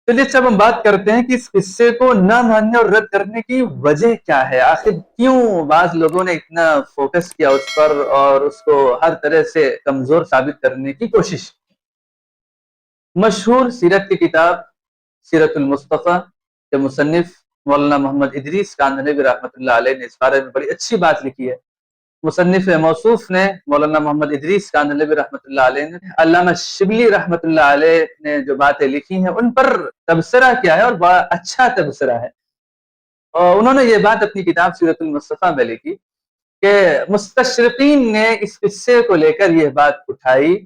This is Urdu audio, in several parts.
چلیے اچھا اب ہم بات کرتے ہیں کہ اس قصے کو نہ ماننے اور رد کرنے کی وجہ کیا ہے، آخر کیوں بعض لوگوں نے اتنا فوکس کیا اس پر اور اس کو ہر طرح سے کمزور ثابت کرنے کی کوشش کی۔ مشہور سیرت کی کتاب سیرت المصطفیٰ کے مصنف مولانا محمد ادریس کاندھلوی رحمۃ اللہ علیہ نے اس بارے میں بڑی اچھی بات لکھی ہے۔ مصنف موصوف نے مولانا محمد ادریس کاندھلوی رحمۃ اللہ علیہ نے، علامہ شبلی رحمۃ اللہ علیہ نے جو باتیں لکھی ہیں ان پر تبصرہ کیا ہے اور بڑا اچھا تبصرہ ہے۔ اور انہوں نے یہ بات اپنی کتاب سیرت المصطفیٰ میں لکھی کہ مستشرقین نے اس قصے کو لے کر یہ بات اٹھائی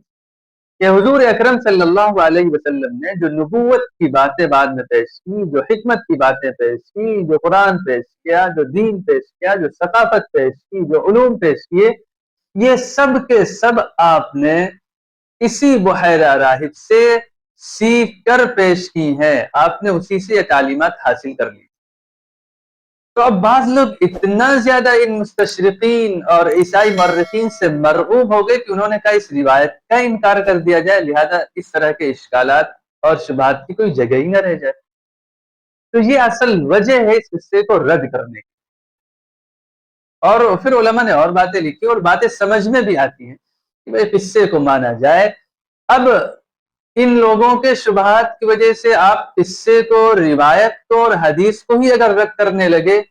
کہ حضور اکرم صلی اللہ علیہ وسلم نے جو نبوت کی باتیں بعد میں پیش کی، جو حکمت کی باتیں پیش کی، جو قرآن پیش کیا، جو دین پیش کیا، جو ثقافت پیش کی، جو علوم پیش کیے، یہ سب کے سب آپ نے اسی بحیرہ راہب سے سیکھ کر پیش کی ہیں، آپ نے اسی سے یہ تعلیمات حاصل کر لی۔ تو اب بعض لوگ اتنا زیادہ ان مستشرقین اور عیسائی مورخین سے مرعوب ہو گئے کہ انہوں نے کہا اس روایت کا انکار کر دیا جائے، لہذا اس طرح کے اشکالات اور شبہات کی کوئی جگہ ہی نہ رہ جائے۔ تو یہ اصل وجہ ہے اس قصے کو رد کرنے کی۔ اور پھر علماء نے اور باتیں لکھی اور باتیں سمجھ میں بھی آتی ہیں کہ بھئی قصے کو مانا جائے۔ اب ان لوگوں کے شبہات کی وجہ سے آپ قصے کو، روایت کو اور حدیث کو ہی اگر رد کرنے لگے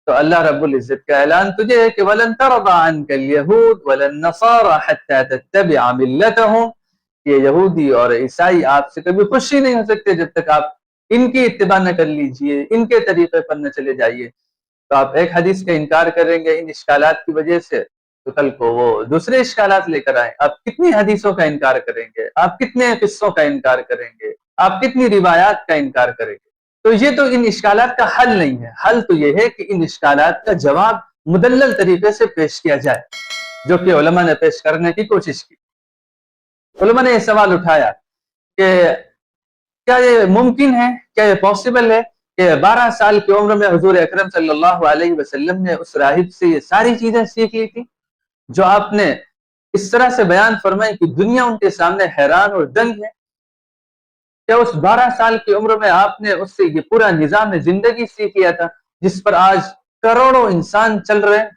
تو اللہ رب العزت کا اعلان تجھے ہے کہ وَلَن تَرْضَ عَنْكَ الْيَهُودُ وَلَا النَّصَارَى حَتَّى تَتَّبِعَ مِلَّتَهُمْ، یہ یہودی اور عیسائی آپ سے کبھی خوشی نہیں ہو سکتے جب تک آپ ان کی اتباع نہ کر لیجئے، ان کے طریقے پر نہ چلے جائیے۔ تو آپ ایک حدیث کا انکار کریں گے ان اشکالات کی وجہ سے، تو کل کو وہ دوسرے اشکالات لے کر آئیں۔ آپ کتنی حدیثوں کا انکار کریں گے، آپ کتنے قصوں کا انکار کریں گے، آپ کتنی روایات کا انکار کریں گے۔ تو یہ تو ان اشکالات کا حل نہیں ہے، حل تو یہ ہے کہ ان اشکالات کا جواب مدلل طریقے سے پیش کیا جائے، جو کہ علماء نے پیش کرنے کی کوشش کی۔ علماء نے یہ سوال اٹھایا کہ کیا یہ ممکن ہے، کیا یہ پاسبل ہے کہ 12 سال کی عمر میں حضور اکرم صلی اللہ علیہ وسلم نے اس راہب سے یہ ساری چیزیں سیکھ لی تھی جو آپ نے اس طرح سے بیان فرمائی کہ دنیا ان کے سامنے حیران اور دنگ ہے؟ کیا اس 12 سال کی عمر میں آپ نے اس سے یہ پورا نظام زندگی سیکھ لیا تھا جس پر آج کروڑوں انسان چل رہے ہیں؟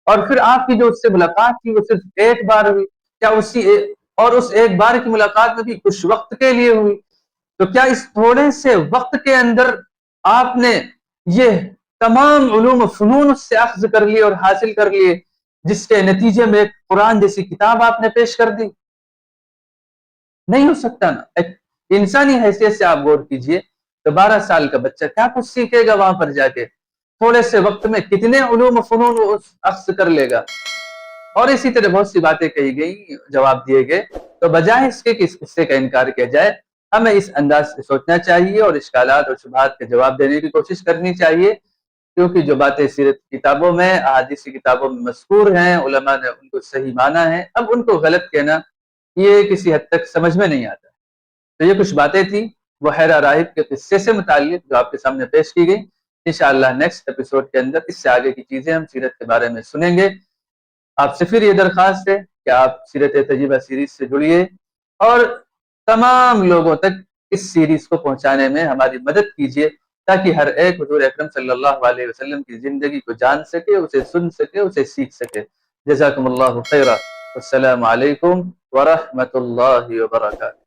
اور پھر آپ کی جو اس سے ملاقات تھی وہ صرف ایک بار ہوئی، کیا اور اس ایک بار کی ملاقات میں بھی کچھ وقت کے لیے ہوئی؟ تو کیا اس تھوڑے سے وقت کے اندر آپ نے یہ تمام علوم و فنون اس سے اخذ کر لیے اور حاصل کر لیے جس کے نتیجے میں ایک قرآن جیسی کتاب آپ نے پیش کر دی؟ نہیں ہو سکتا نا۔ ایک انسانی حیثیت سے آپ غور کیجئے تو 12 سال کا بچہ کیا کچھ سیکھے گا وہاں پر جا کے، تھوڑے سے وقت میں کتنے علوم و فنون وہ اخذ کر لے گا۔ اور اسی طرح بہت سی باتیں کہی گئی، جواب دیے گئے، تو بجائے اس کے کہ اس قصے کا انکار کیا جائے، ہمیں اس انداز سے سوچنا چاہیے اور اشکالات اور شبہات کے جواب دینے کی کوشش کرنی چاہیے، کیونکہ جو باتیں سیرت کتابوں میں، احادیث کی کتابوں میں مذکور ہیں، علماء نے ان کو صحیح مانا ہے، اب ان کو غلط کہنا یہ کسی حد تک سمجھ میں نہیں آتا۔ تو یہ کچھ باتیں تھیں بحیرہ راہب کے قصے سے متعلق جو آپ کے سامنے پیش کی گئی۔ انشاءاللہ نیکسٹ ایپیسوڈ کے اندر اس سے آگے کی چیزیں ہم سیرت کے بارے میں سنیں گے۔ آپ سے پھر یہ درخواست ہے کہ آپ سیرت تجربہ سیریز سے جڑیے اور تمام لوگوں تک اس سیریز کو پہنچانے میں ہماری مدد کیجیے تاکہ ہر ایک حضور اکرم صلی اللہ علیہ وسلم کی زندگی کو جان سکے، اسے سن سکے، اسے سیکھ سکے۔ جزاکم اللہ خیرہ، السلام علیکم ورحمۃ اللہ وبرکاتہ۔